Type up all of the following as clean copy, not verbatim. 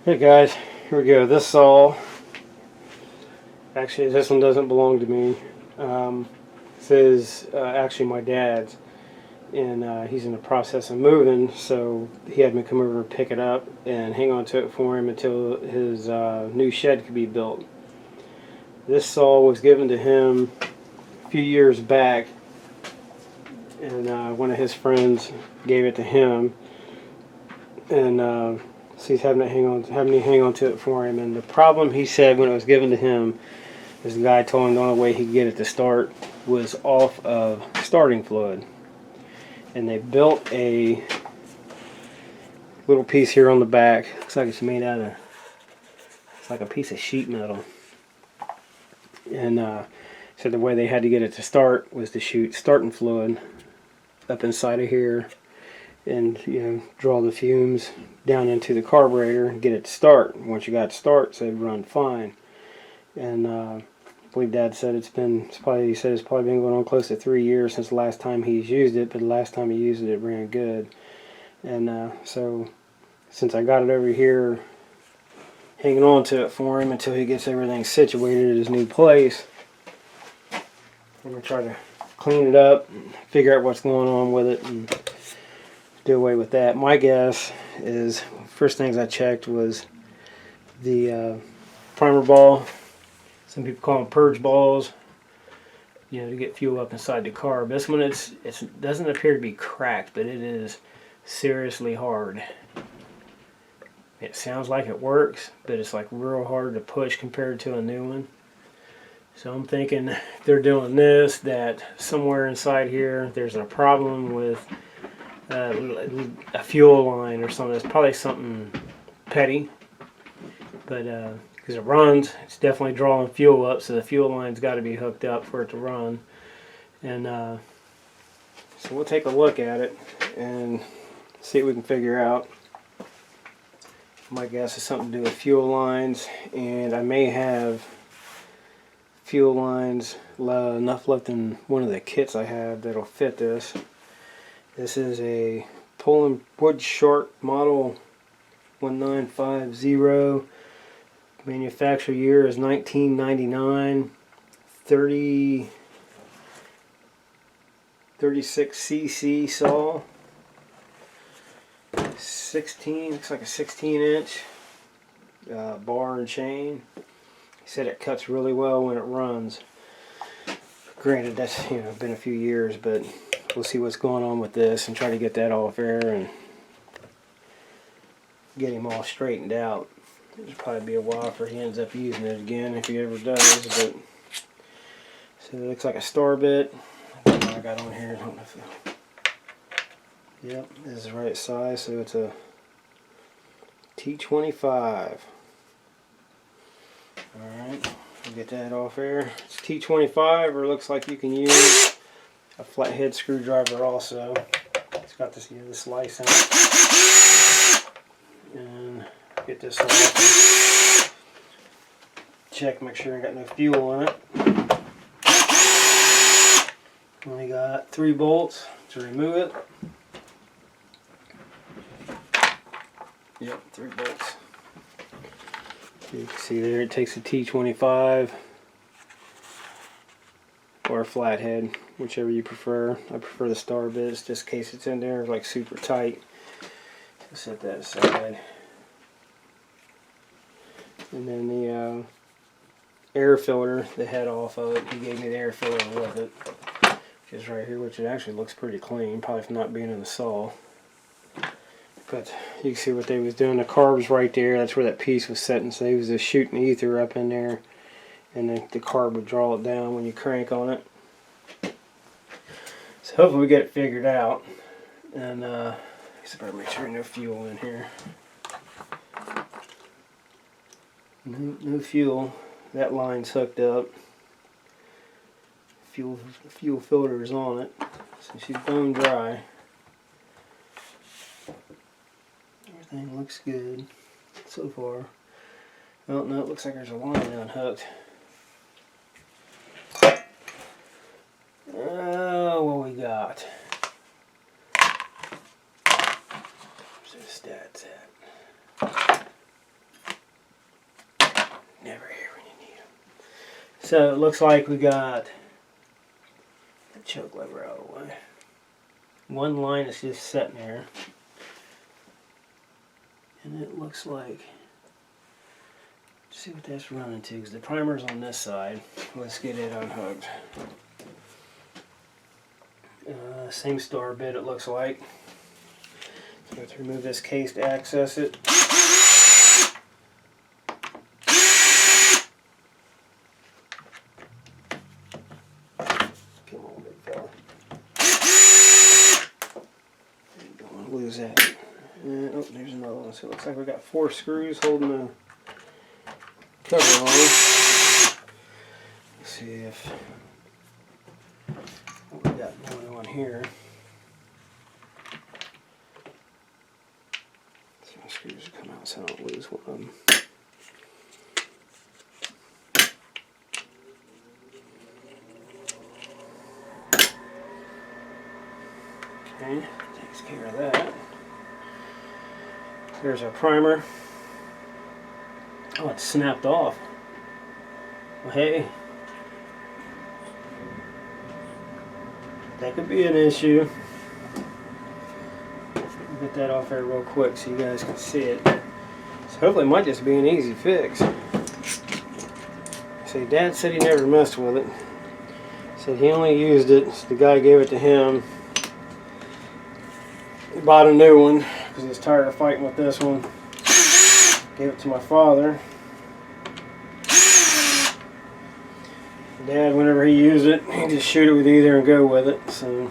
Hey guys, here we go. This saw, actually this one doesn't belong to me. This is actually my dad's, and he's in the process of moving, so he had me come over and pick it up and hang on to it for him until his new shed could be built. This saw was given to him a few years back, and one of his friends gave it to him, and so he's having me hang on to it for him. And the problem, he said, when it was given to him, is the guy told him the only way he could get it to start was off of starting fluid. And they built a little piece here on the back. Looks like it's made out of, it's like a piece of sheet metal. And so the way they had to get it to start was to shoot starting fluid up inside of here, and draw the fumes down into the carburetor and get it to start. Once you got it to start, so it'd run fine. And I believe Dad said it's probably been going on close to 3 years since the last time he's used it, but the last time he used it, it ran good. And so since I got it over here, hanging on to it for him until he gets everything situated at his new place, I'm going to try to clean it up and figure out what's going on with it and do away with that. My guess is, first things I checked was the primer ball. Some people call them purge balls, to get fuel up inside the carb. This one, it doesn't appear to be cracked, but it is seriously hard. It sounds like it works, but it's like real hard to push compared to a new one. So I'm thinking if they're doing this, that somewhere inside here there's a problem with a fuel line or something. It's probably something petty, but because it runs, it's definitely drawing fuel up, so the fuel line's got to be hooked up for it to run. And so we'll take a look at it and see what we can figure out. My guess is something to do with fuel lines, and I may have fuel lines enough left in one of the kits I have that'll fit this. This is a Poulan Wood Shark model 1950. Manufacture year is 1999. 36cc saw. 16, looks like a 16-inch bar and chain. He said it cuts really well when it runs. Granted, that's been a few years, but we'll see what's going on with this and try to get that off air and get him all straightened out. It'll probably be a while before he ends up using it again, if he ever does. But so it looks like a star bit. I got on here. I don't know if yep, this is the right size. So it's a T25. Alright, we'll get that off there. It's T25, or it looks like you can use a flathead screwdriver also. It's got this, this license. And get this off and check, make sure I got no fuel in it. Only got 3 bolts to remove it. Yep, 3 bolts. You can see there it takes a T25 or a flathead, whichever you prefer. I prefer the star bits just in case it's in there like super tight. So set that aside. And then the air filter, the head off of it, he gave me the air filter with it, which is right here, which it actually looks pretty clean, probably from not being in the saw. But you can see what they was doing. The carb's right there. That's where that piece was sitting. So he was just shooting ether up in there, and then the carb would draw it down when you crank on it. So hopefully we get it figured out. And I better make sure no fuel in here. No fuel. That line's hooked up. Fuel filter is on it. So she's bone dry. Everything looks good so far. Well, no, it looks like there's a line unhooked. What we got? Where's the stats at? So it looks like we got the choke lever out of the way. One line is just sitting there. And it looks like, let's see what that's running to, because the primer's on this side. Let's get it unhooked. Same star bit it looks like. So I have to remove this case to access it. Come on, big fella. Don't lose that. Oh, there's another one. So it looks like we got 4 screws holding the cover on. Let's see if what we got going on here. So my screws will come out so I don't lose one of them. Okay, takes care of that. There's our primer. Oh, it's snapped off. Well, hey, that could be an issue. Get that off there real quick so you guys can see it. So hopefully it might just be an easy fix. See, Dad said he never messed with it. Said he only used it. So the guy gave it to him. He bought a new one because he was tired of fighting with this one. Gave it to my father. Dad, whenever he used it, he just shoot it with either and go with it. So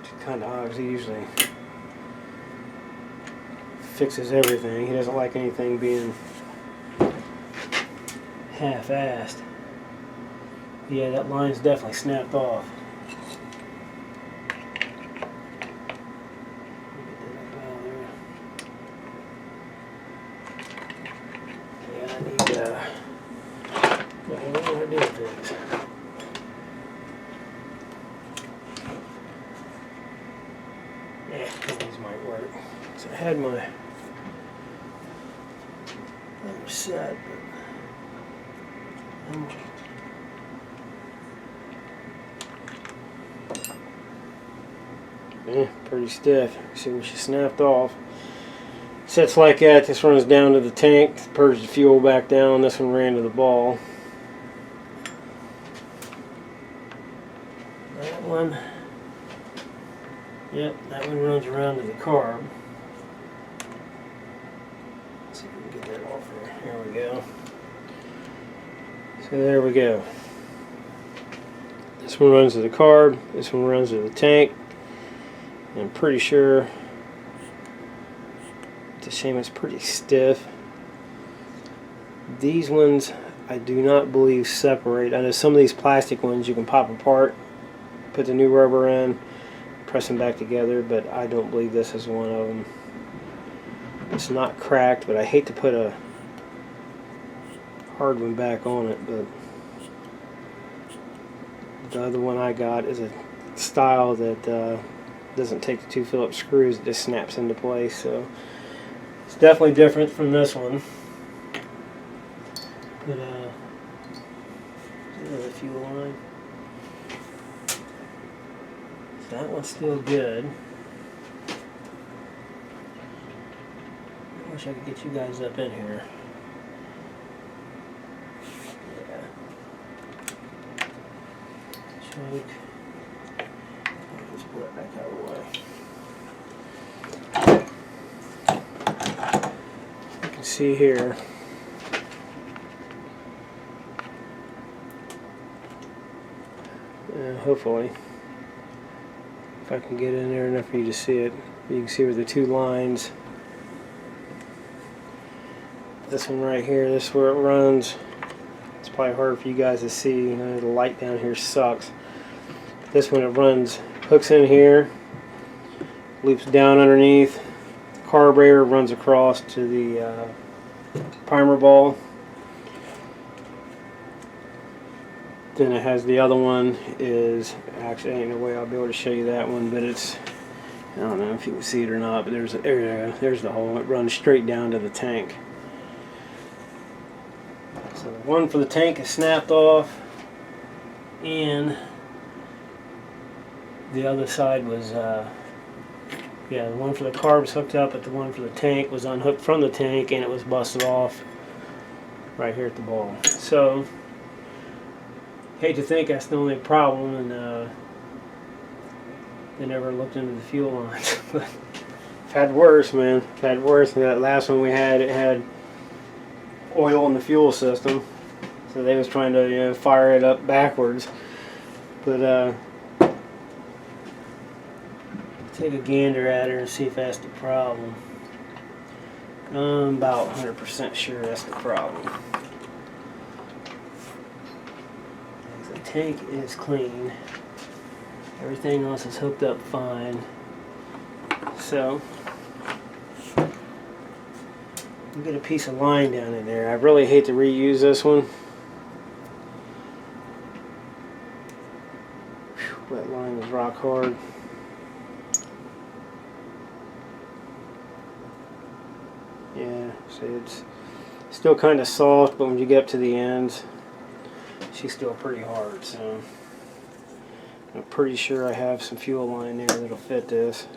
it's kind of odd because he usually fixes everything. He doesn't like anything being half-assed. Yeah, that line's definitely snapped off. Yeah, these might work. So I had my other set, but pretty stiff. See when she snapped off. Sets like that. This runs down to the tank to purge the fuel back down. This one ran to the ball. That one, yep, that one runs around to the carb. Let's see if we can get that off here. Here we go. So there we go. This one runs to the carb. This one runs to the tank. And I'm pretty sure it's a shame it's pretty stiff. These ones I do not believe separate. I know some of these plastic ones you can pop apart, put the new rubber in, press them back together, but I don't believe this is one of them. It's not cracked, but I hate to put a hard one back on it, but the other one I got is a style that doesn't take the 2 Phillips screws, it just snaps into place, so it's definitely different from this one. But there's a fuel line. So that one's still good. I wish I could get you guys up in here. Yeah. Choke. Just pull it back out of the way. You can see here. Hopefully, if I can get in there enough for you to see it, you can see where the 2 lines. This one right here, this is where it runs. It's probably hard for you guys to see. You know, the light down here sucks. This one, it runs, hooks in here, loops down underneath. The carburetor runs across to the primer ball. Then it has the other one is, actually ain't no way I'll be able to show you that one, but it's, I don't know if you can see it or not, but there's the hole. It runs straight down to the tank. So the one for the tank is snapped off, and the other side was, yeah, the one for the carb was hooked up, but the one for the tank was unhooked from the tank, and it was busted off right here at the ball. So, hate to think that's the only problem, and they never looked into the fuel lines. But I've had worse, man. I've had worse. That last one we had, it had oil in the fuel system, so they was trying to, you know, fire it up backwards. But take a gander at her and see if that's the problem. I'm about 100% sure that's the problem. The tank is clean. Everything else is hooked up fine. So, we'll get a piece of line down in there. I really hate to reuse this one. Whew, that line was rock hard. Yeah, see, it's still kind of soft, but when you get up to the ends, she's still pretty hard. So I'm pretty sure I have some fuel line there that'll fit this.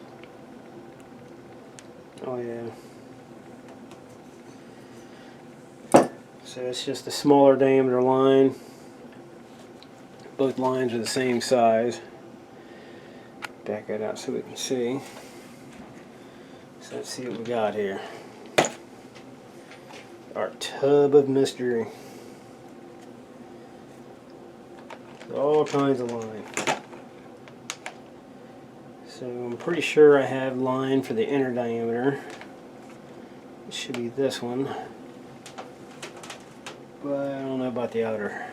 Oh yeah. So it's just a smaller diameter line. Both lines are the same size. Back that out so we can see. So let's see what we got here. Our tub of mystery. All kinds of line. So I'm pretty sure I have line for the inner diameter. It should be this one. But I don't know about the outer.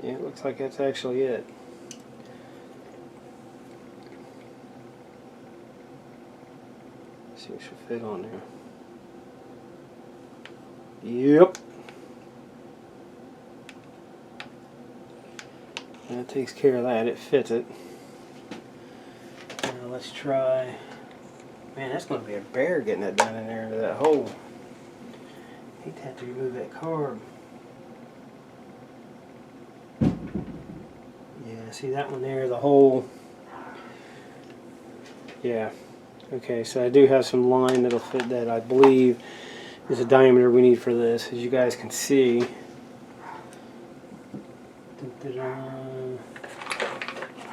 Yeah, it looks like that's actually it. Let's see what should fit on there. Yep. That takes care of that. It fits it. Now let's try. Man, that's going to be a bear getting that down in there into that hole. Hate to have to remove that carb. Yeah, see that one there, the hole. Yeah. Okay, so I do have some line that'll fit that, I believe, is the diameter we need for this. As you guys can see. Let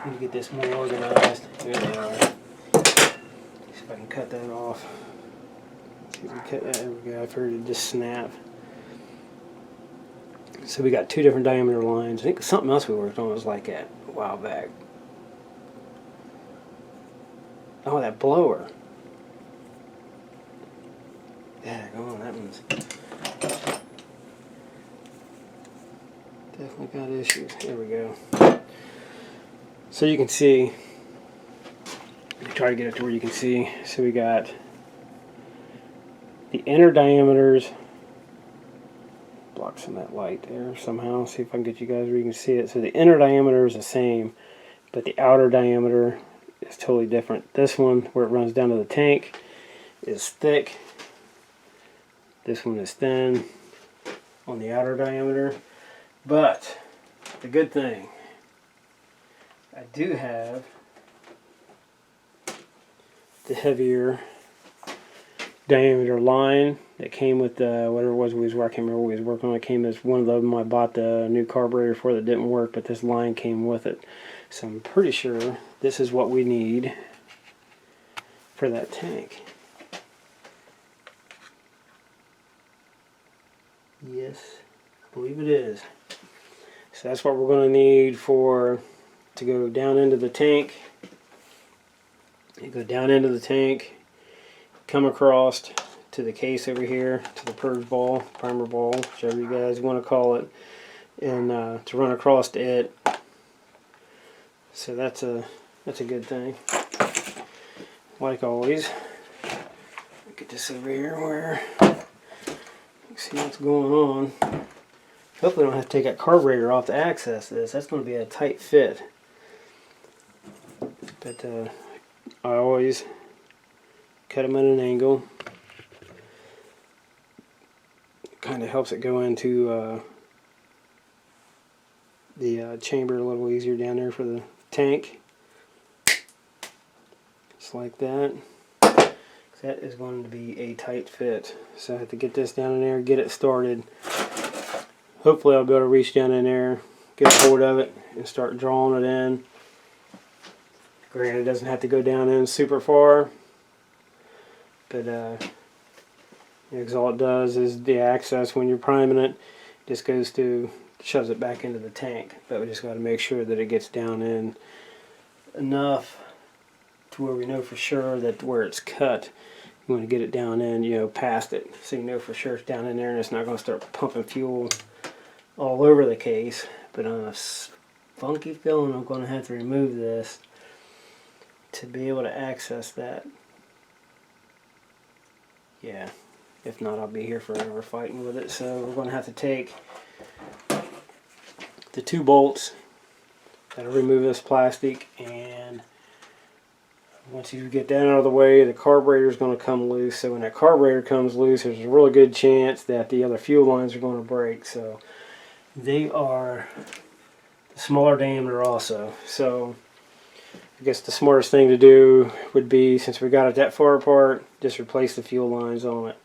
me get this more organized. Here they are. See if I can cut that off. See if we cut that. There we go. I've heard it just snap. So we got two different diameter lines. I think something else we worked on was like that a while back. Oh, that blower. Yeah, go on. That one's definitely got issues. There we go. So you can see. Try to get it to where you can see. So we got the inner diameters. Block some of that light there somehow. See if I can get you guys where you can see it. So the inner diameter is the same, but the outer diameter is totally different. This one, where it runs down to the tank, is thick. This one is thin on the outer diameter. But the good thing, I do have the heavier diameter line that came with whatever it was we was working. I can't remember what we was working on. It came as one of them I bought the new carburetor for that didn't work, but this line came with it. So I'm pretty sure this is what we need for that tank. Yes, I believe it is. So that's what we're going to need to go down into the tank. You go down into the tank, come across to the case over here, to the purge ball, primer ball, whichever you guys want to call it, and to run across to it. So that's a good thing. Like always, get this over here where you can see what's going on. Hopefully I don't have to take that carburetor off to access this. That's going to be a tight fit. But I always cut them at an angle. kind of helps it go into the chamber a little easier down there for the tank. Just like that. That is going to be a tight fit. So I have to get this down in there, get it started. Hopefully I'll be able to reach down in there, get a hold of it, and start drawing it in. Granted, it doesn't have to go down in super far, but because all it does is the access when you're priming it, just goes to, shoves it back into the tank. But we just got to make sure that it gets down in enough to where we know for sure that where it's cut, you want to get it down in, you know, past it, so you know for sure it's down in there and it's not going to start pumping fuel all over the case. But on a funky feeling I'm going to have to remove this to be able to access that. Yeah, if not I'll be here forever fighting with it. So we're going to have to take the 2 bolts that'll remove this plastic, and once you get that out of the way, the carburetor is going to come loose. So when that carburetor comes loose, there's a really good chance that the other fuel lines are going to break. So they are the smaller diameter also. So I guess the smartest thing to do would be, since we got it that far apart, just replace the fuel lines on it.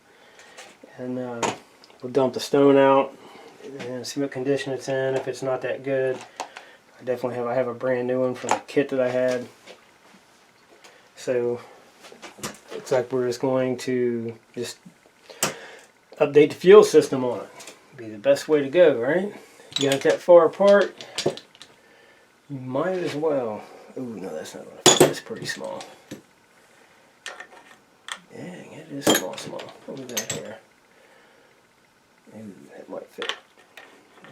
And we'll dump the stone out and see what condition it's in. If it's not that good, I have a brand new one from the kit that I had. So looks like we're just going to just update the fuel system on it. Be the best way to go, right? You got it that far apart, you might as well. Oh no, that's not going to fit. That's pretty small. Dang, it is small. What we got here? Ooh, that might fit.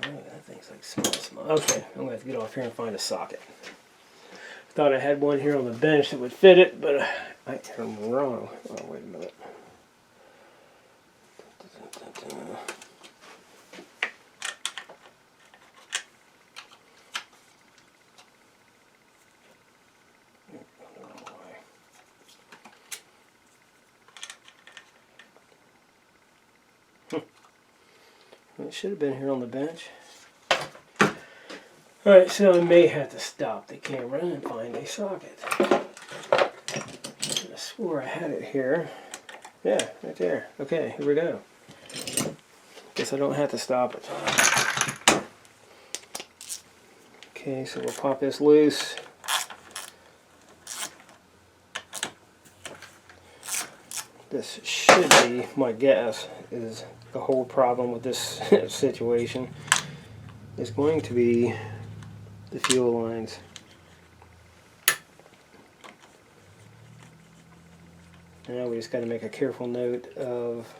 Oh, that thing's like small. Okay, I'm going to have to get off here and find a socket. Thought I had one here on the bench that would fit it, but I'm wrong. Oh, wait a minute. It should have been here on the bench. Alright, so I may have to stop the camera and find a socket. I swore I had it here. Yeah, right there. Okay, here we go. Guess I don't have to stop it. Okay, so we'll pop this loose. This should be, my guess, is the whole problem with this situation is going to be the fuel lines. Now we just got to make a careful note of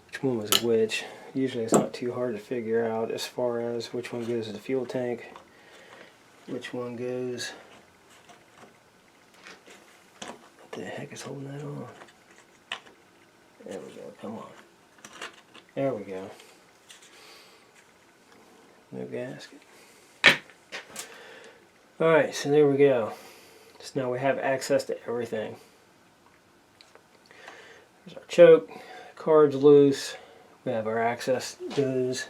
which one was which. Usually it's not too hard to figure out as far as which one goes to the fuel tank, which one goes. What the heck is holding that on? There we go, come on. There we go. No gasket. Alright, so there we go. So now we have access to everything. There's our choke, card's loose. We have our access goes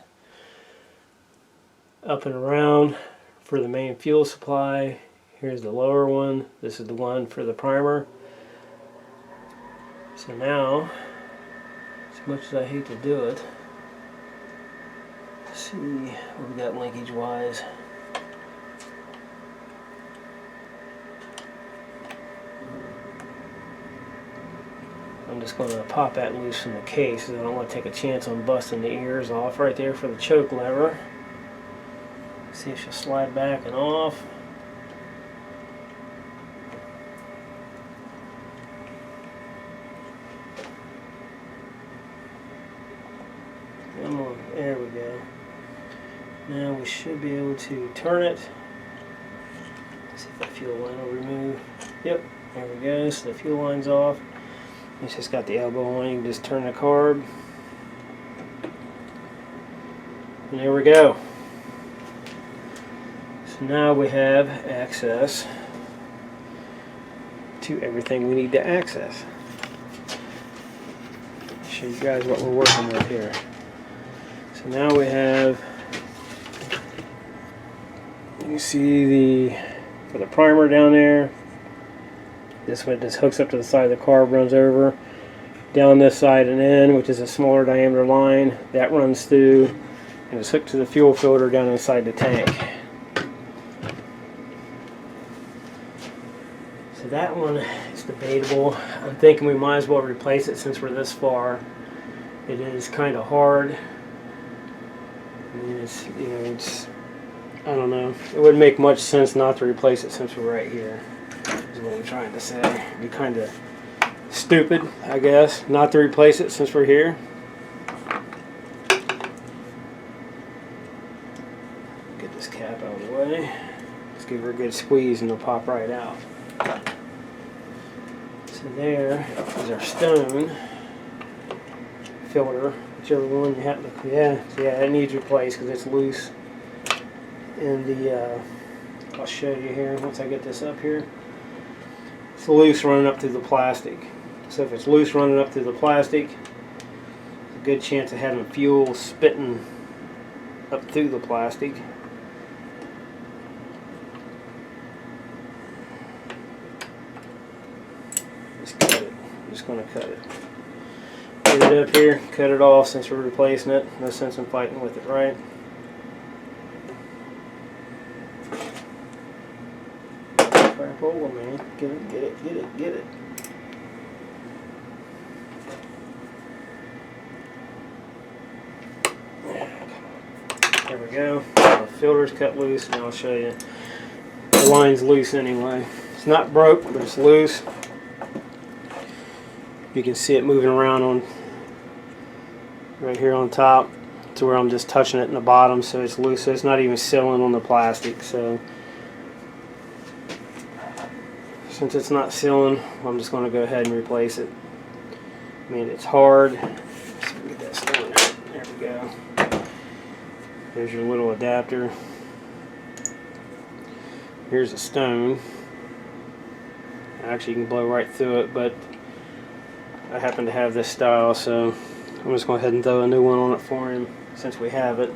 up and around for the main fuel supply. Here's the lower one. This is the one for the primer. So now, as much as I hate to do it, let's see what we got linkage wise. I'm just going to pop that loose from the case because I don't want to take a chance on busting the ears off right there for the choke lever. See if she'll slide back and off. Come on, there we go. Now we should be able to turn it. See if that fuel line will remove. Yep, there we go. So the fuel line's off. It's just got the elbow on. You can just turn the carb. And there we go. So now we have access to everything we need to access. show you guys what we're working with here. So now we have, you can see for the primer down there. This one just hooks up to the side of the carb, runs over down this side and in, which is a smaller diameter line that runs through and is hooked to the fuel filter down inside the tank. So that one is debatable. I'm thinking we might as well replace it since we're this far. It is kind of hard. I mean, it's, you know, it's, I don't know. It wouldn't make much sense not to replace it since we're right here, is what I'm trying to say. It'd be kind of stupid, I guess, not to replace it since we're here. Get this cap out of the way. Let's give her a good squeeze and it'll pop right out. So there is our stone filter, whichever one you have to, yeah, it needs replaced because it's loose. And I'll show you here once I get this up here. It's loose running up through the plastic. So if it's loose running up through the plastic, there's a good chance of having fuel spitting up through the plastic. Just cut it. I'm just going to cut it. Get it up here, cut it off since we're replacing it. No sense in fighting with it, right? Crap over, man. Get it, get it, get it, get it. There we go. The filter's cut loose. Now I'll show you. The line's loose anyway. It's not broke, but it's loose. You can see it moving around on right here on top to where I'm just touching it in the bottom, so it's loose. So it's not even sealing on the plastic. So since it's not sealing, I'm just going to go ahead and replace it. I mean, it's hard. Let's get that stone. There we go. There's your little adapter. Here's a stone. Actually, you can blow right through it, but I happen to have this style, so I'm just going to go ahead and throw a new one on it for him since we have it.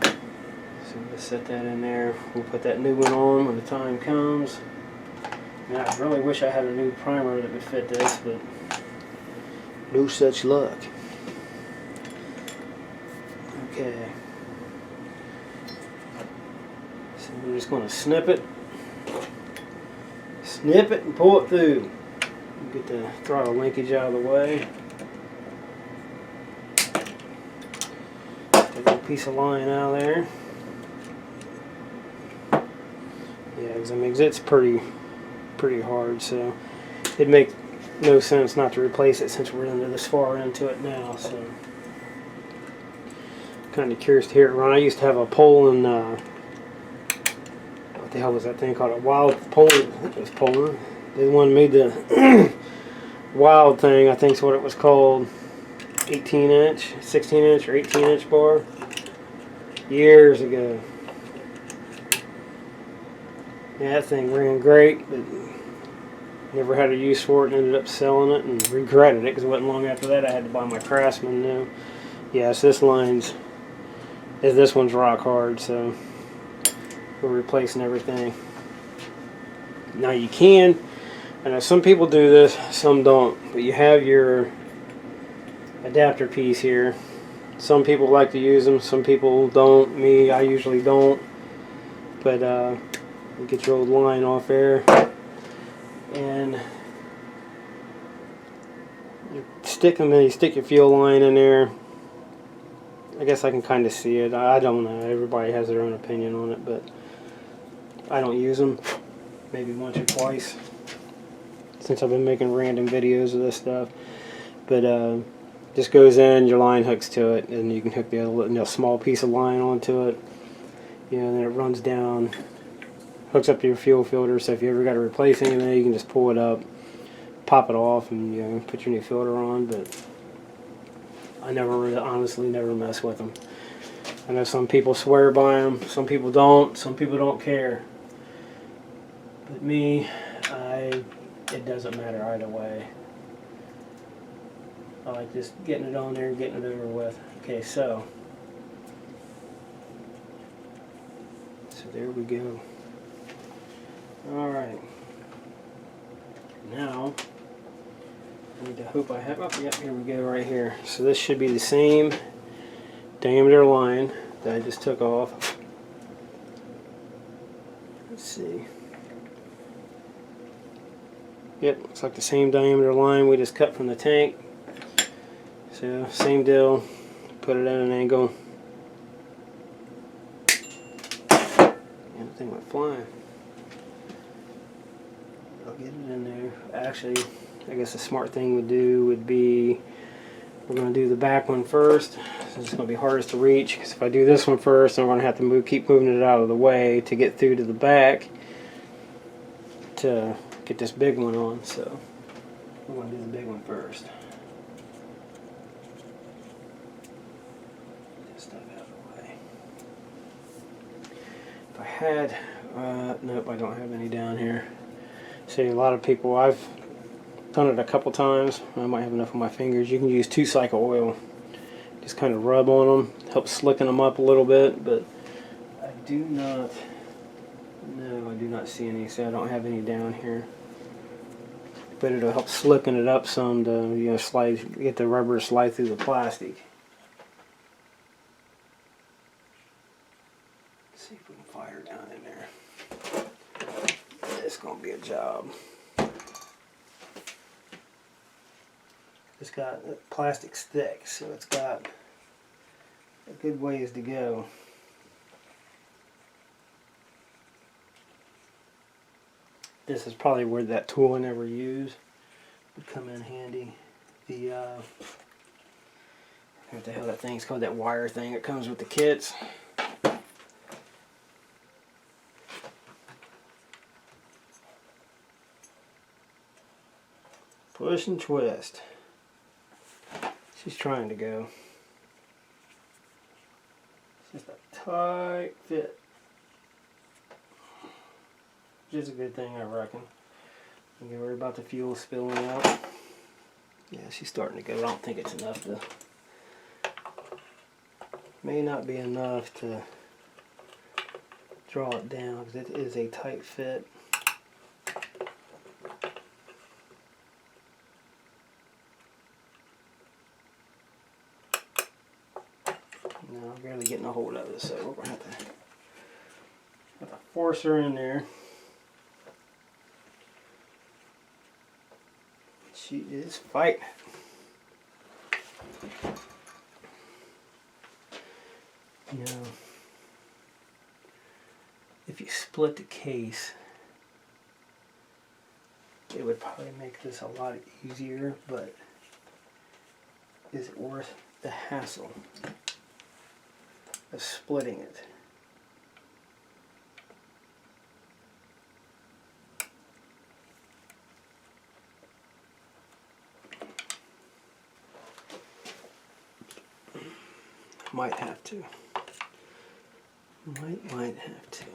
So we'll just set that in there. We'll put that new one on when the time comes. Now, I really wish I had a new primer that would fit this, but no such luck. Okay. So we're just going to snip it and pull it through. Get the throttle linkage out of the way. Take a little piece of line out of there. Yeah, because I mean, it's pretty hard, so it'd make no sense not to replace it since we're into this far into it now. So, kind of curious to hear it run. I used to have a Poulan, what the hell was that thing called? A Wild Poulan. I think it was Poulan. They one made the Wild thing, I think is what it was called. 18-inch, 16-inch, or 18-inch bar. Years ago. Yeah, that thing ran great, but never had a use for it and ended up selling it and regretted it because it wasn't long after that I had to buy my Craftsman new. Yeah, so this one's rock hard, so we're replacing everything. Now you can, I know some people do this, some don't, but you have your adapter piece here. Some people like to use them, some people don't. Me, I usually don't. But you get your old line off there, and you stick them in. You stick your fuel line in there. I guess I can kind of see it. I don't know. Everybody has their own opinion on it, but I don't use them. Maybe once or twice since I've been making random videos of this stuff. But just goes in, your line hooks to it, and you can hook the other small piece of line onto it. You know, and then it runs down, hooks up to your fuel filter. So if you ever got to replace anything, you can just pull it up, pop it off, and put your new filter on. But I honestly never mess with them. I know some people swear by them, some people don't, some people don't care. But me, it doesn't matter either way. I like just getting it on there and getting it over with. Okay, so there we go. Alright. Now, I need to hope I have, oh, yep, here we go right here. So this should be the same diameter line that I just took off. Let's see. Yep, looks like the same diameter line we just cut from the tank. So, same deal. Put it at an angle. And the thing went flying. I'll get it in there. Actually, I guess the smart thing would do would be, we're going to do the back one first. So it's going to be hardest to reach, because if I do this one first, I'm going to have to keep moving it out of the way to get through to the back to get this big one on. So we're going to do the big one first. Get this stuff out of the way. If I had, nope, I don't have any down here. See, a lot of people, I've done it a couple times. I might have enough on my fingers. You can use 2-cycle oil. Just kind of rub on them, help slicken them up a little bit, but I do not, no, I do not see any, so I don't have any down here. But it'll help slicken it up some to, you know, slide, get the rubber to slide through the plastic. Let's see if we can fire down in there. It's gonna be a job. It's got plastic thick, so it's got a good ways to go. This is probably where that tool I never use would come in handy. The what the hell that thing's called, that wire thing that comes with the kits. Push and twist. She's trying to go. It's just a tight fit. Which is a good thing, I reckon. Don't get worried about the fuel spilling out. Yeah, she's starting to go. I don't think it's enough to... May not be enough to draw it down, because it is a tight fit. No, I'm barely getting a hold of it, so we're going to have to force her in there. She is fighting. You know, if you split the case, it would probably make this a lot easier, but is it worth the hassle of splitting it? Might have to. Might have to.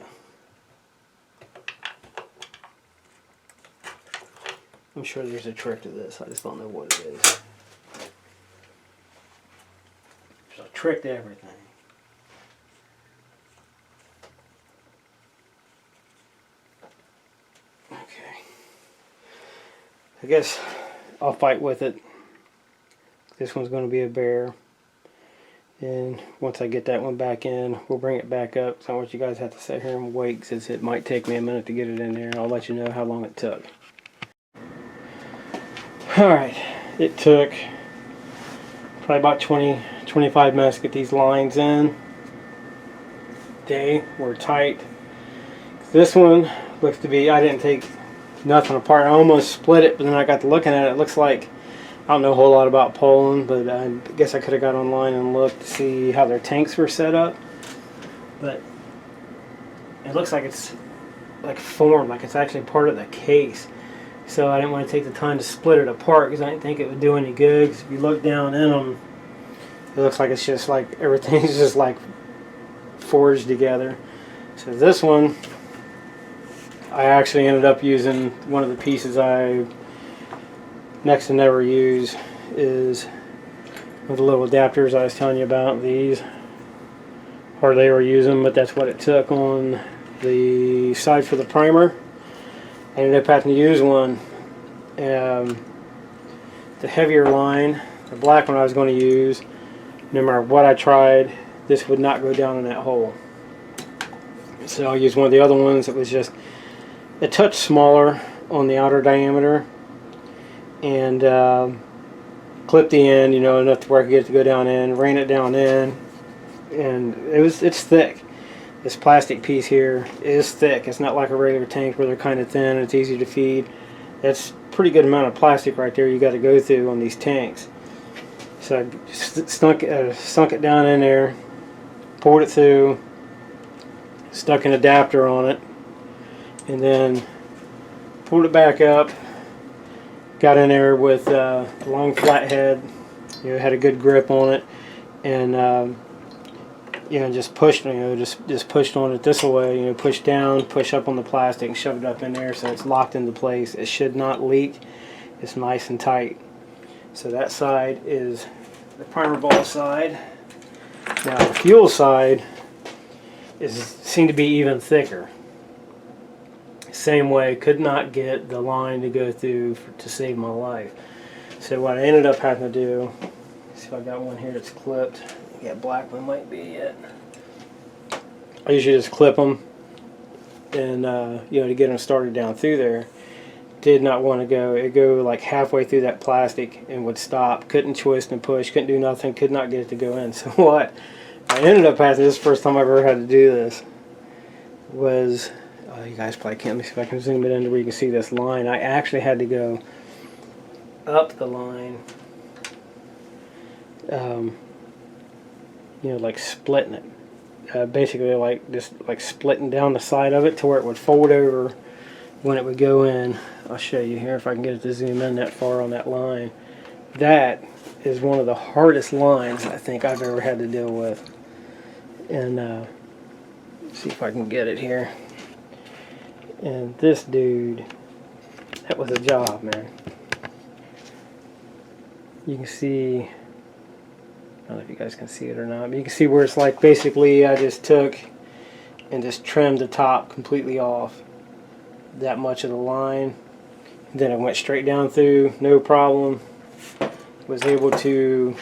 I'm sure there's a trick to this. I just don't know what it is. There's a trick to everything. Okay. I guess I'll fight with it. This one's going to be a bear. And once I get that one back in, we'll bring it back up. So I want you guys to have to sit here and wait, since it might take me a minute to get it in there. And I'll let you know how long it took. Alright, it took probably about 20-25 minutes to get these lines in. They were tight. This one looks to be, I didn't take nothing apart. I almost split it, but then I got to looking at it. It looks like, I don't know a whole lot about Poulan, but I guess I could have got online and looked to see how their tanks were set up. But it looks like it's like formed, like it's actually part of the case. So I didn't want to take the time to split it apart, because I didn't think it would do any good. Because if you look down in them, it looks like it's just like everything's just like forged together. So this one, I actually ended up using one of the pieces I next to never use, is with the little adapters I was telling you about. These hardly ever use them, but that's what it took on the side for the primer. I ended up having to use one, the heavier line, the black one I was going to use. No matter what I tried, this would not go down in that hole. So I'll use one of the other ones that was just a touch smaller on the outer diameter, and clip the end, you know, enough to where I could get it to go down in, ran it down in, and it's thick. This plastic piece here is thick. It's not like a regular tank where they're kind of thin and it's easy to feed. That's a pretty good amount of plastic right there you got to go through on these tanks. So I sunk it down in there, poured it through, stuck an adapter on it, and then pulled it back up. Got in there with a long flat head, you know, had a good grip on it, and you know, just pushed, you know, just pushed on it this way, you know, push down, push up on the plastic, and shove it up in there so it's locked into place. It should not leak. It's nice and tight. So that side is the primer ball side. Now the fuel side seemed to be even thicker. Same way, could not get the line to go through to save my life. So what I ended up having to do, see if I got one here that's clipped. Yeah, black one might be it. I usually just clip them, and you know, to get them started down through there. Did not want to go. It go like halfway through that plastic and would stop. Couldn't twist and push. Couldn't do nothing. Could not get it to go in. So what I ended up having, this is the first time I've ever had to do this, was you guys probably can't. Let me see if I can zoom it in where you can see this line. I actually had to go up the line. You know, like splitting it, basically like just like splitting down the side of it to where it would fold over when it would go in. I'll show you here if I can get it to zoom in that far on that line. That is one of the hardest lines I think I've ever had to deal with. And see if I can get it here. And this dude, that was a job, man. You can see, I don't know if you guys can see it or not, but you can see where it's like basically I just took and just trimmed the top completely off. That much of the line. And then it went straight down through, no problem. Was able to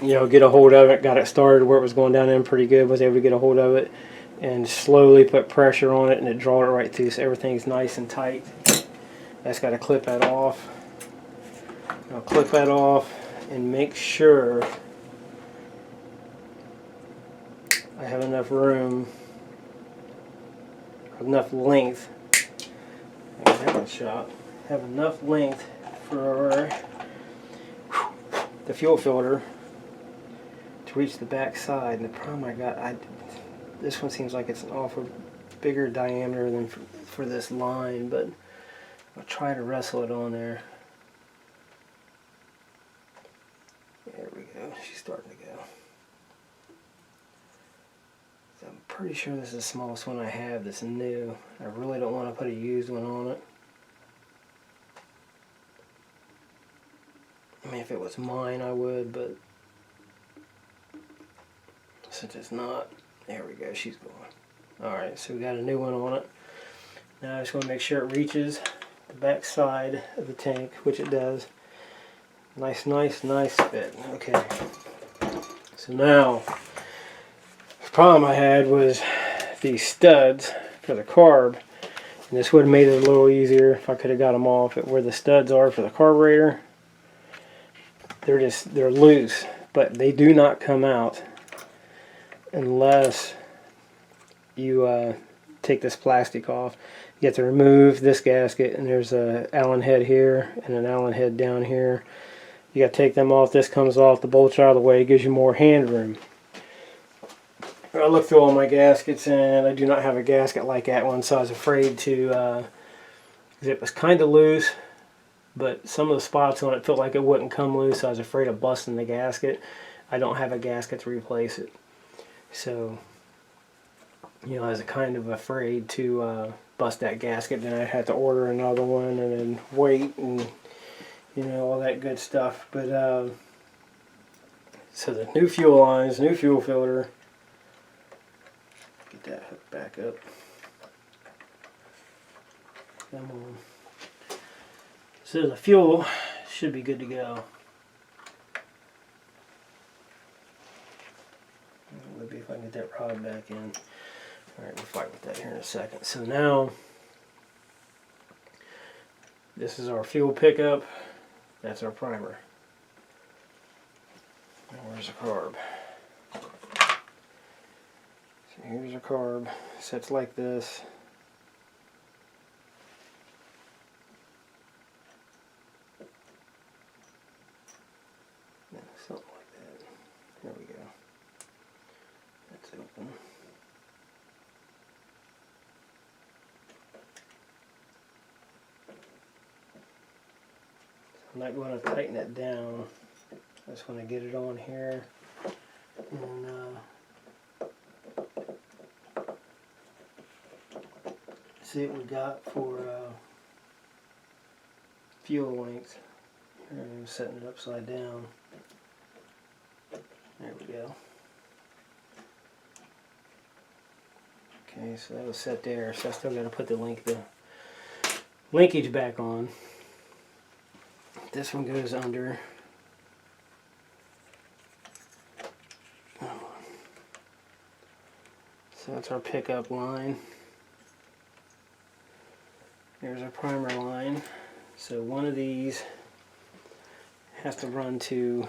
you know, get a hold of it, got it started where it was going down in pretty good, was able to get a hold of it and slowly put pressure on it, and it draw it right through so everything's nice and tight. That's got to clip that off. I'll clip that off and make sure I have enough room, enough length. Have enough length for the fuel filter to reach the back side. And the problem I got, this one seems like it's an awful bigger diameter than for this line, but I'll try to wrestle it on there. There we go. She's starting to go. So I'm pretty sure this is the smallest one I have that's new. I really don't want to put a used one on it. I mean, if it was mine, I would, but since it's not, there we go. She's going. Alright, so we got a new one on it. Now I just want to make sure it reaches the back side of the tank, which it does. Nice fit. Okay. So now, the problem I had was these studs for the carb. And this would have made it a little easier if I could have got them off. But where the studs are for the carburetor, they're loose. But they do not come out unless you take this plastic off. You have to remove this gasket, and there's a Allen head here and an Allen head down here. You got to take them off. This comes off, the bolts are out of the way. It gives you more hand room. I looked through all my gaskets, and I do not have a gasket like that one, so I was afraid to, because it was kind of loose, but some of the spots on it felt like it wouldn't come loose, so I was afraid of busting the gasket. I don't have a gasket to replace it. So, you know, I was kind of afraid to bust that gasket. Then I'd have to order another one and then wait, and you know, all that good stuff. But so the new fuel lines, new fuel filter. Get that hooked back up. Come on. So the fuel should be good to go. Maybe if I can get that rod back in. Alright, we'll fight with that here in a second. So now, this is our fuel pickup. That's our primer. Now where's the carb? So here's our carb. Sets like this. Something like that. There we go. That's open. I'm not going to tighten it down. I just want to get it on here. And see what we got for fuel length. Here I'm setting it upside down. There we go. Okay, so that was set there. So I still got to put the linkage back on. This one goes under. So that's our pickup line. There's our primer line. So one of these has to run to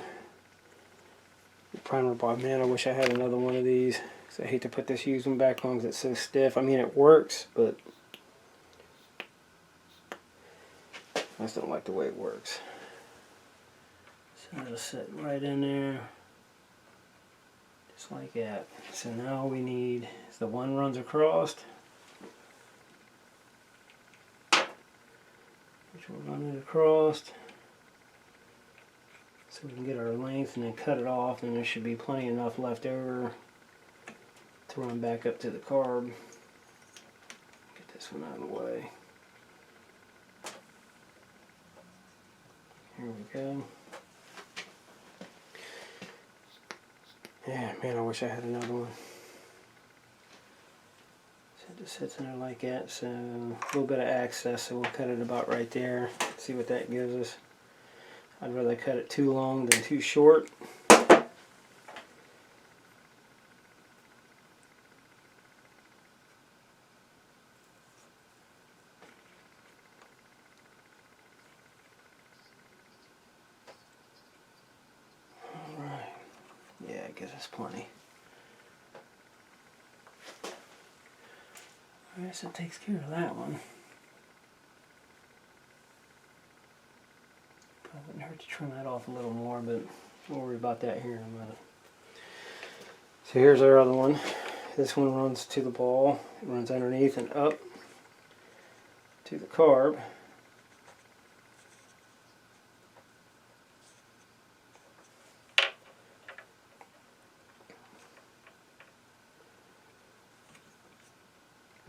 the primer bar. Man, I wish I had another one of these. So I hate to put this used one back on because it's so stiff. I mean, it works, but I just don't like the way it works. So it'll sit right in there, just like that. So now all we need is the one runs across, which will run it across, so we can get our length and then cut it off, and there should be plenty enough left over to run back up to the carb. Get this one out of the way. Here we go. Yeah, man, I wish I had another one. So it just sits in there like that. So a little bit of access, so we'll cut it about right there. See what that gives us. I'd rather cut it too long than too short. Gives us plenty. Alright, so it takes care of that one. Probably wouldn't hurt to trim that off a little more, but we'll worry about that here in a minute. So here's our other one. This one runs to the ball. It runs underneath and up to the carb.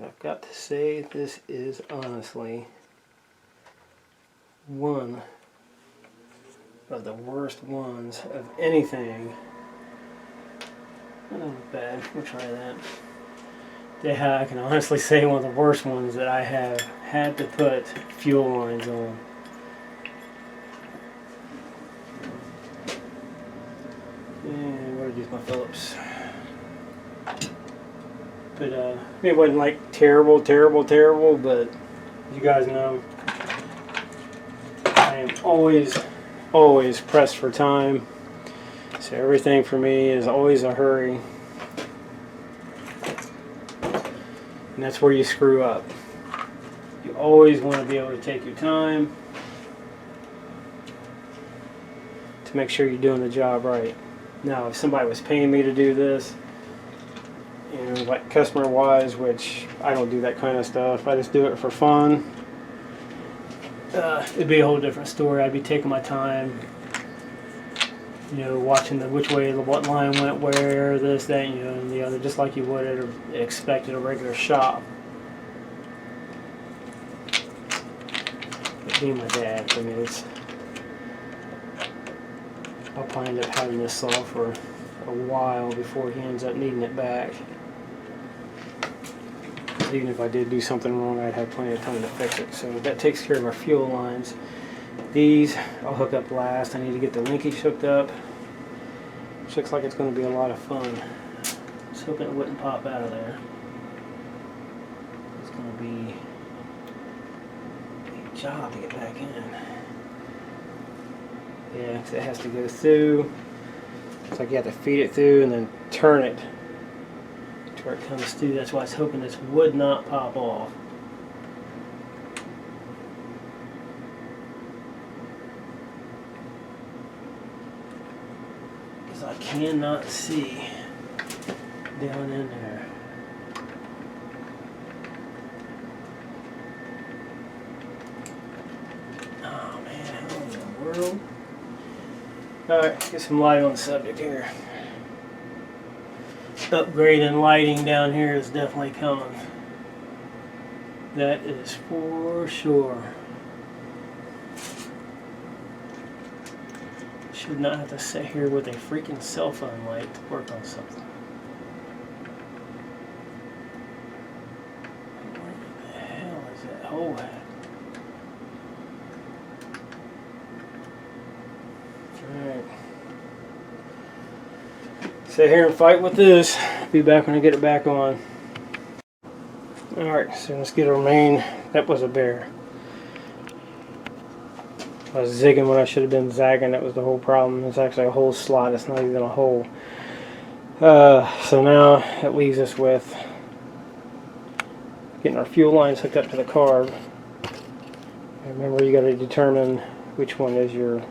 I've got to say, this is honestly one of the worst ones of anything. That doesn't look bad. We'll try that. Yeah, I can honestly say one of the worst ones that I have had to put fuel lines on. And where to use my Phillips. But it wasn't like terrible, but you guys know I am always pressed for time. So everything for me is always a hurry. And that's where you screw up. You always want to be able to take your time to make sure you're doing the job right. Now, if somebody was paying me to do this, you know, like customer wise, which I don't do that kind of stuff, I just do it for fun, it'd be a whole different story. I'd be taking my time, you know, watching which way what line went where, this, that, you know, and the other, just like you would expect at a regular shop. But being my dad, I mean, I'll probably end up having this saw for a while before he ends up needing it back. Even if I did do something wrong, I'd have plenty of time to fix it. So that takes care of our fuel lines. These I'll hook up last. I need to get the linkage hooked up, which looks like it's going to be a lot of fun. I was hoping it wouldn't pop out of there. It's going to be a job to get back in. Yeah, because it has to go through. It's like you have to feed it through and then turn it to where it comes through. That's why I was hoping this would not pop off. Because I cannot see down in there. Oh man, how in the world? Alright, get some light on the subject here. Upgrading lighting down here is definitely coming. That is for sure. Should not have to sit here with a freaking cell phone light to work on something. Where the hell is that hole at? Alright. Sit here and fight with this. Be back when I get it back on. Alright, so let's get our main. That was a bear. I was zigging when I should have been zagging. That was the whole problem. It's actually a whole slot. It's not even a hole. So now it leaves us with getting our fuel lines hooked up to the carb. Remember, you got to determine which one is your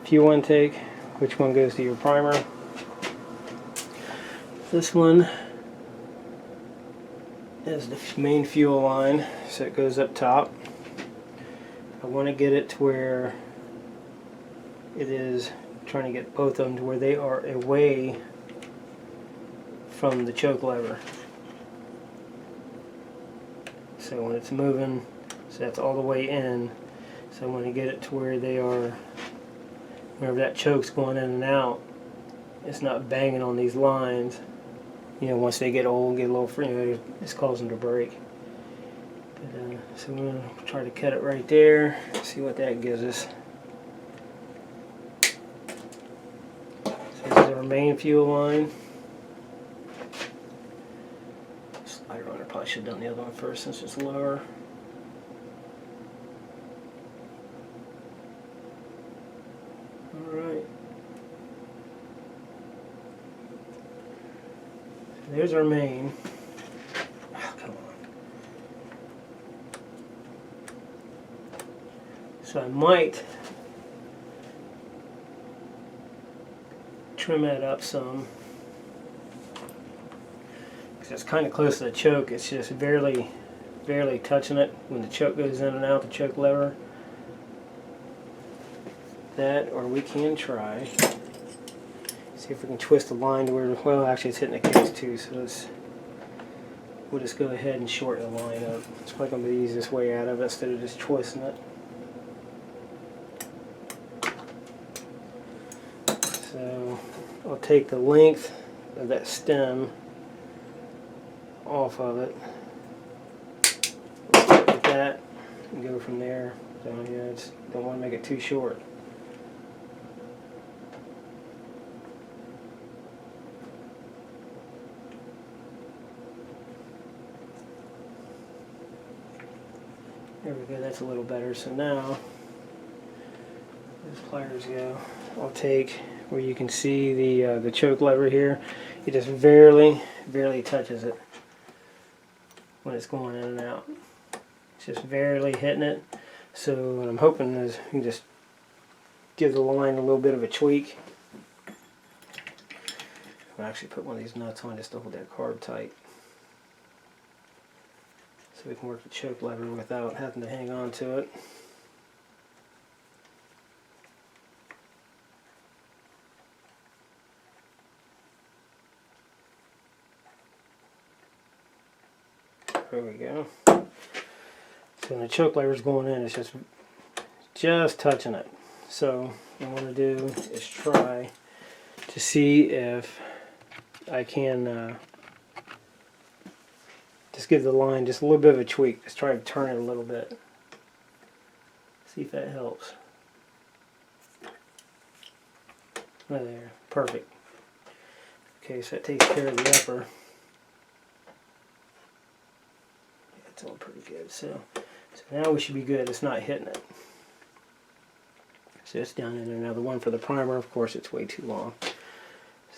fuel intake, which one goes to your primer. This one is the main fuel line, so it goes up top. I want to get it to where it is trying to get both of them to where they are away from the choke lever. So when it's moving, so that's all the way in. So I want to get it to where they are, whenever that choke's going in and out, it's not banging on these lines. You know, once they get old and get a little free, you know, it's causing them to break. So we're going to try to cut it right there, see what that gives us. So this is our main fuel line. Slider runner, probably should have done the other one first since it's lower. Alright. There's our main. So I might trim that up some, because it's kind of close to the choke. It's just barely touching it when the choke goes in and out, the choke lever. That, or we can try, see if we can twist the line to where, well, actually it's hitting the case too, so we'll just go ahead and shorten the line up. It's probably going to be the easiest way out of it instead of just twisting it. So I'll take the length of that stem off of it. Start with that and go from there. So yeah, just don't want to make it too short. There we go, that's a little better. So now, as pliers go, I'll take where you can see the choke lever here. It just barely touches it when it's going in and out. It's just barely hitting it. So what I'm hoping is you can just give the line a little bit of a tweak. I'll actually put one of these nuts on just to hold that carb tight, so we can work the choke lever without having to hang on to it. There we go. So when the choke lever is going in, it's just touching it. So what I'm going to do is try to see if I can just give the line just a little bit of a tweak. Just try to turn it a little bit. See if that helps. Right there. Perfect. Okay, so that takes care of the upper. It's all pretty good. So now we should be good. It's not hitting it. So it's down in there. Now the one for the primer, of course, it's way too long.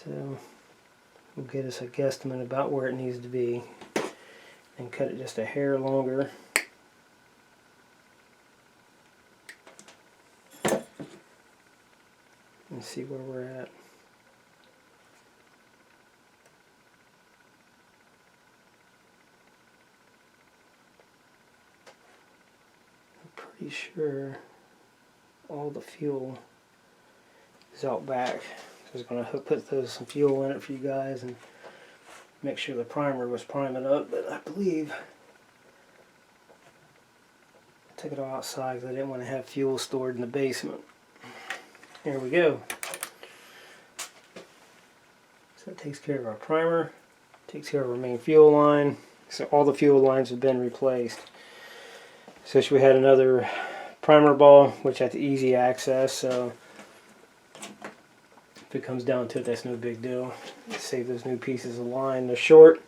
So we'll get us a guesstimate about where it needs to be and cut it just a hair longer. And see where we're at. I'm pretty sure all the fuel is out back. So I was going to put some fuel in it for you guys and make sure the primer was priming up, but I believe I took it all outside because I didn't want to have fuel stored in the basement. Here we go. So it takes care of our primer, takes care of our main fuel line. So all the fuel lines have been replaced. So we had another primer ball, which had easy access, so if it comes down to it, that's no big deal. Save those new pieces of line. They're short,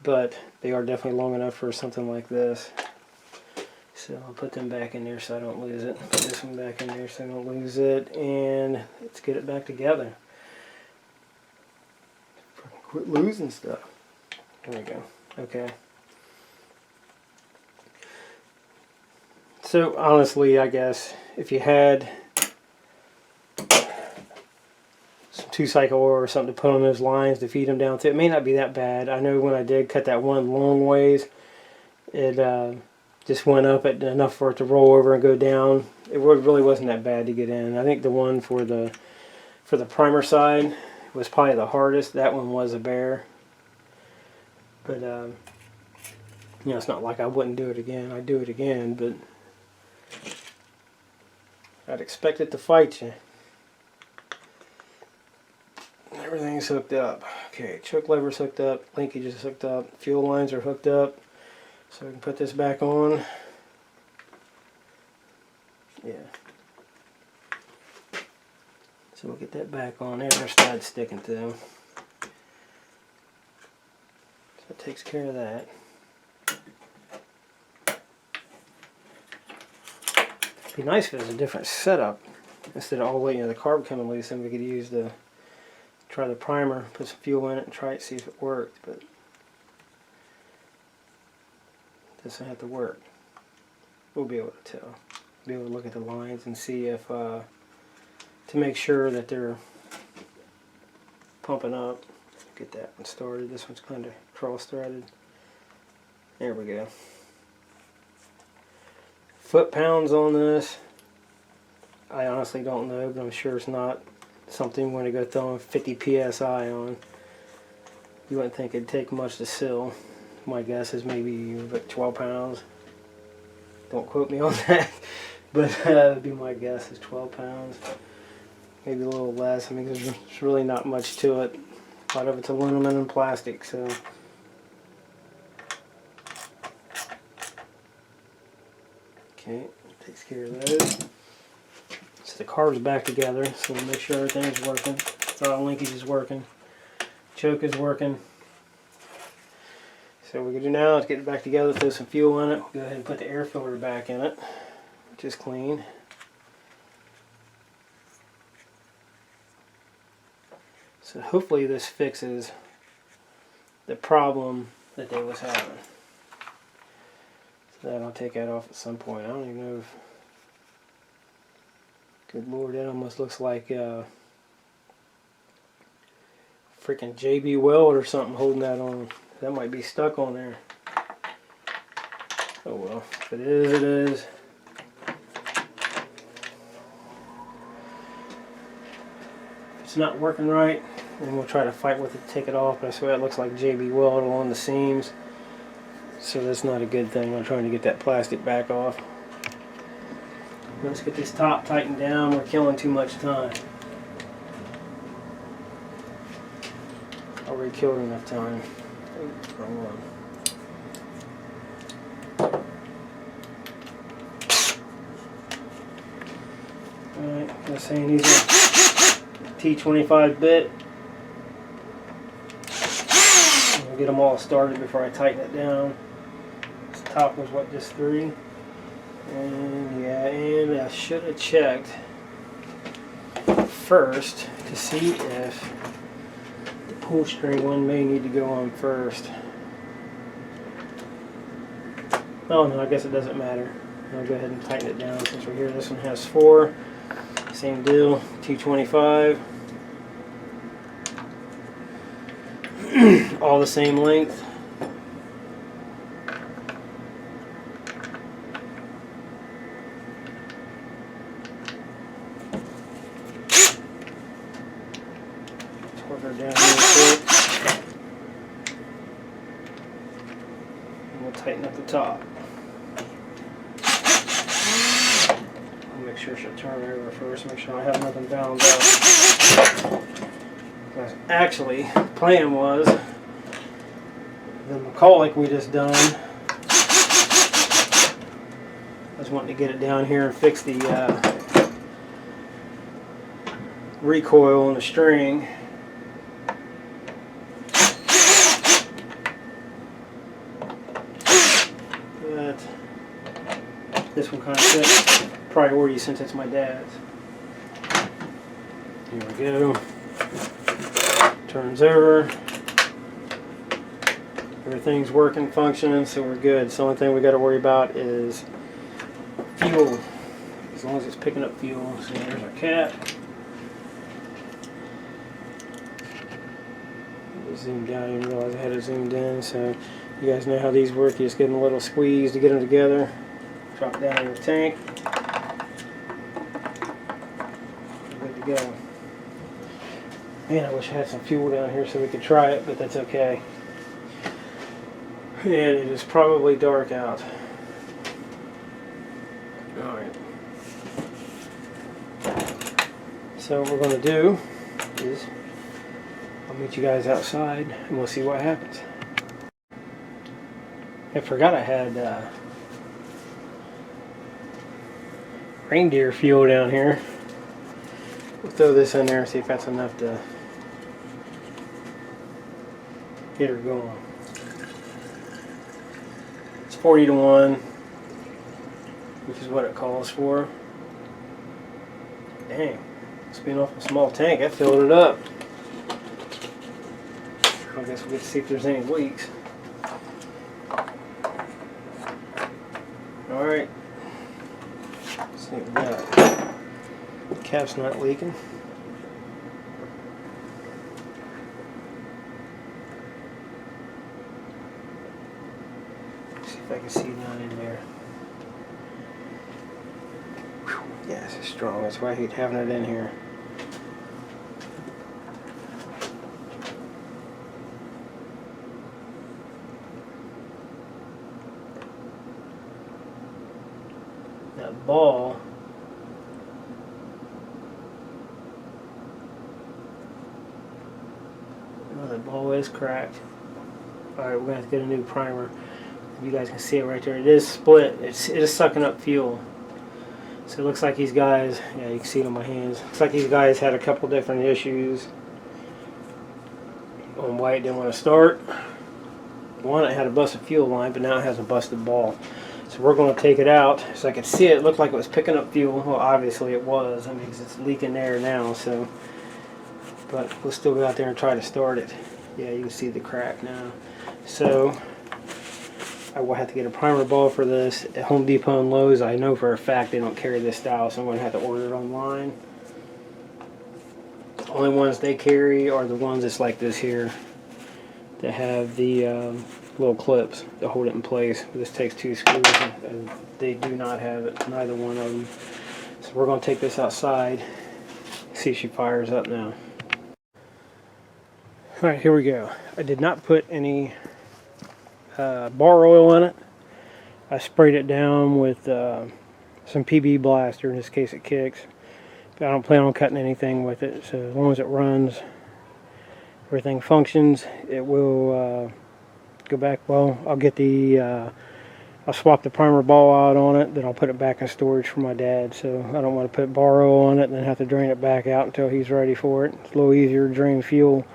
but they are definitely long enough for something like this. So I'll put them back in there so I don't lose it. Put this one back in there so I don't lose it, and let's get it back together. Quit losing stuff. There we go. Okay. So honestly, I guess if you had some 2-cycle oil or something to put on those lines to feed them down to, it may not be that bad. I know when I did cut that one long ways, it just went up enough for it to roll over and go down. It really wasn't that bad to get in. I think the one for the primer side was probably the hardest. That one was a bear. But you know, it's not like I wouldn't do it again. I'd do it again, but I'd expect it to fight you. Everything's hooked up. Okay, choke lever's hooked up, linkage is hooked up, fuel lines are hooked up. So we can put this back on. Yeah. So we'll get that back on there. Their side's sticking to them. So it takes care of that. It'd be nice if it was a different setup. Instead of all waiting for the carb coming loose, then we could use try the primer, put some fuel in it and try it, see if it worked. But doesn't have to work. We'll be able to tell. Be able to look at the lines and see if to make sure that they're pumping up. Get that one started. This one's kind of cross-threaded. There we go. Foot-pounds on this, I honestly don't know, but I'm sure it's not something we're going to go throwing 50 psi on. You wouldn't think it'd take much to seal. My guess is maybe like 12 pounds. Don't quote me on that, but that'd be my guess is 12 pounds. Maybe a little less. I mean, there's really not much to it. A lot of it's aluminum and plastic, so. Okay, takes care of those. So the carb's back together, so we'll make sure everything's working. Throttle linkage is working. Choke is working. So what we're going to do now is get it back together, throw some fuel in it. We'll go ahead and put the air filter back in it, which is clean. So hopefully this fixes the problem that they was having. So that I'll take that off at some point. I don't even know if... Good Lord, that almost looks like freaking JB Weld or something holding that on. That might be stuck on there. Oh well, if it is, it is. If it's not working right, then we'll try to fight with it to take it off. But I swear it looks like JB Weld along the seams. So that's not a good thing. I'm trying to get that plastic back off. Let's get this top tightened down. We're killing too much time. Already killed enough time. Oops, wrong one. Alright, I was saying these are T25 bit. I'll get them all started before I tighten it down. This top was what, just 3? And yeah, and I should have checked first to see if the pull string one may need to go on first. Oh no, I guess it doesn't matter. I'll go ahead and tighten it down since we're here. This one has 4. Same deal, T25. All the same length. Work her down real quick. And we'll tighten up the top. I'll make sure she'll turn over first, make sure I have nothing bound up. Actually, the plan was the McCulloch we just done. I was wanting to get it down here and fix the recoil on the string. But this one kind of fits priority since it's my dad's. Here we go. Turns over. Everything's working, functioning, so we're good. So the only thing we got to worry about is fuel. As long as it's picking up fuel. So there's our cap. Zoomed out, I didn't realize I had it zoomed in. So you guys know how these work. You just give them a little squeeze to get them together. Drop it down in your tank. Good to go. Man, I wish I had some fuel down here so we could try it, but that's okay. And it is probably dark out. Alright. So what we're going to do is I'll meet you guys outside and we'll see what happens. I forgot I had reindeer fuel down here. We'll throw this in there and see if that's enough to get her going. It's 40 to 1, which is what it calls for. Dang, it's being off a small tank. I filled it up. I guess we'll get to see if there's any leaks. Alright. Let's see what we got. The cap's not leaking. See if I can see down in there. Whew. Yeah, this is strong. That's why I hate having it in here. That ball. Well, that ball is cracked. Alright, we're going to have to get a new primer. You guys can see it right there. It is split. It is sucking up fuel. So it looks like these guys, yeah, you can see it on my hands. Looks like these guys had a couple different issues on why it didn't want to start. One, it had a busted fuel line, but now it has a busted ball. So we're going to take it out. So I could see it. It looked like it was picking up fuel. Well, obviously it was. I mean, because it's leaking there now. So, but we'll still go out there and try to start it. Yeah, you can see the crack now. So I will have to get a primer ball for this. At Home Depot and Lowe's, I know for a fact they don't carry this style, so I'm going to have to order it online. The only ones they carry are the ones that's like this here, that have the little clips to hold it in place. This takes 2 screws, and they do not have it, neither one of them. So we're going to take this outside, see if she fires up now. Alright, here we go. I did not put any bar oil in it. I sprayed it down with some PB blaster. In this case it kicks. But I don't plan on cutting anything with it, so as long as it runs, everything functions, it will go back. Well, I'll get the I'll swap the primer ball out on it, then I'll put it back in storage for my dad. So I don't want to put borrow on it and then have to drain it back out until he's ready for it. It's a little easier to drain fuel.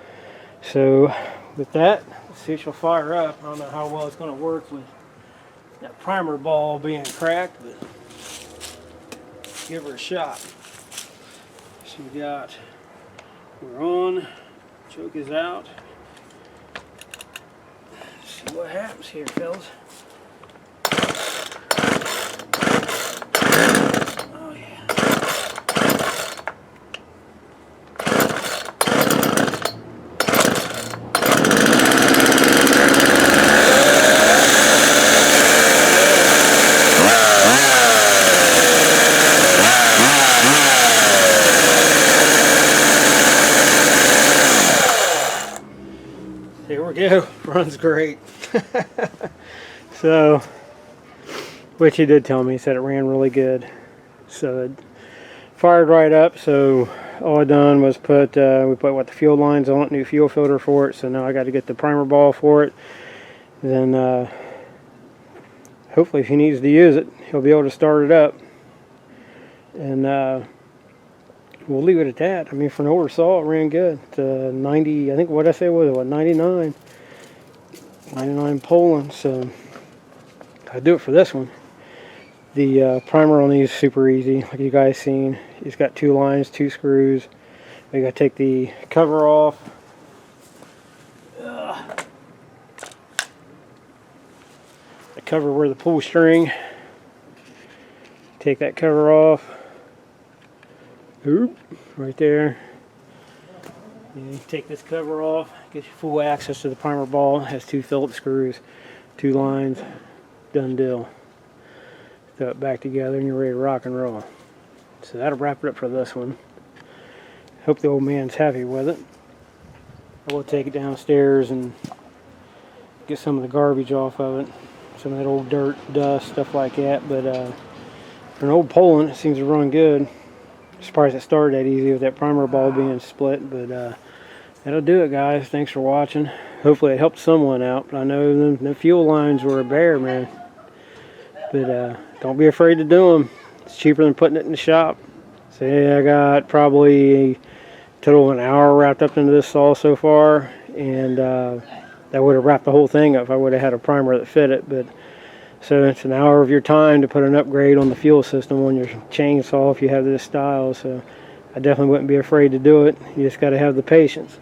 So with that, let's see if she'll fire up. I don't know how well it's going to work with that primer ball being cracked, but give her a shot. So we're on, choke is out. Let's see what happens here, fellas. Oh yeah. Here we go. Runs great. So, which he did tell me, he said it ran really good. So it fired right up. So all I done was we put what, the fuel lines on it, new fuel filter for it. So now I got to get the primer ball for it. Then hopefully if he needs to use it, he'll be able to start it up. And we'll leave it at that. I mean, for an older saw, it ran good. 90, I think what I say was, what, 99 Poulan. So I do it for this one. The primer on these is super easy, like you guys seen. It's got 2 lines, 2 screws. We got to take the cover off. The cover where the pull string. Take that cover off. Oop, right there. And you take this cover off, gives you full access to the primer ball. It has 2 Phillips screws, 2 lines, done deal. Throw it back together and you're ready to rock and roll. So that'll wrap it up for this one. Hope the old man's happy with it. I will take it downstairs and get some of the garbage off of it. Some of that old dirt, dust, stuff like that. But for an old Poulan, it seems to run good. Surprised it started that easy with that primer ball being split. But that'll do it, guys. Thanks for watching. Hopefully it helped someone out. But I know the fuel lines were a bear, man. But don't be afraid to do them. It's cheaper than putting it in the shop. So yeah, I got probably a total of an hour wrapped up into this saw so far. And that would have wrapped the whole thing up if I would have had a primer that fit it. But so it's an hour of your time to put an upgrade on the fuel system on your chainsaw if you have this style. So I definitely wouldn't be afraid to do it. You just got to have the patience.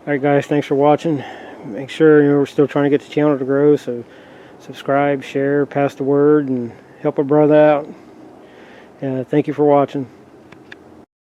Alright guys, thanks for watching. Make sure we're still trying to get the channel to grow. So subscribe, share, pass the word, and help a brother out. Thank you for watching.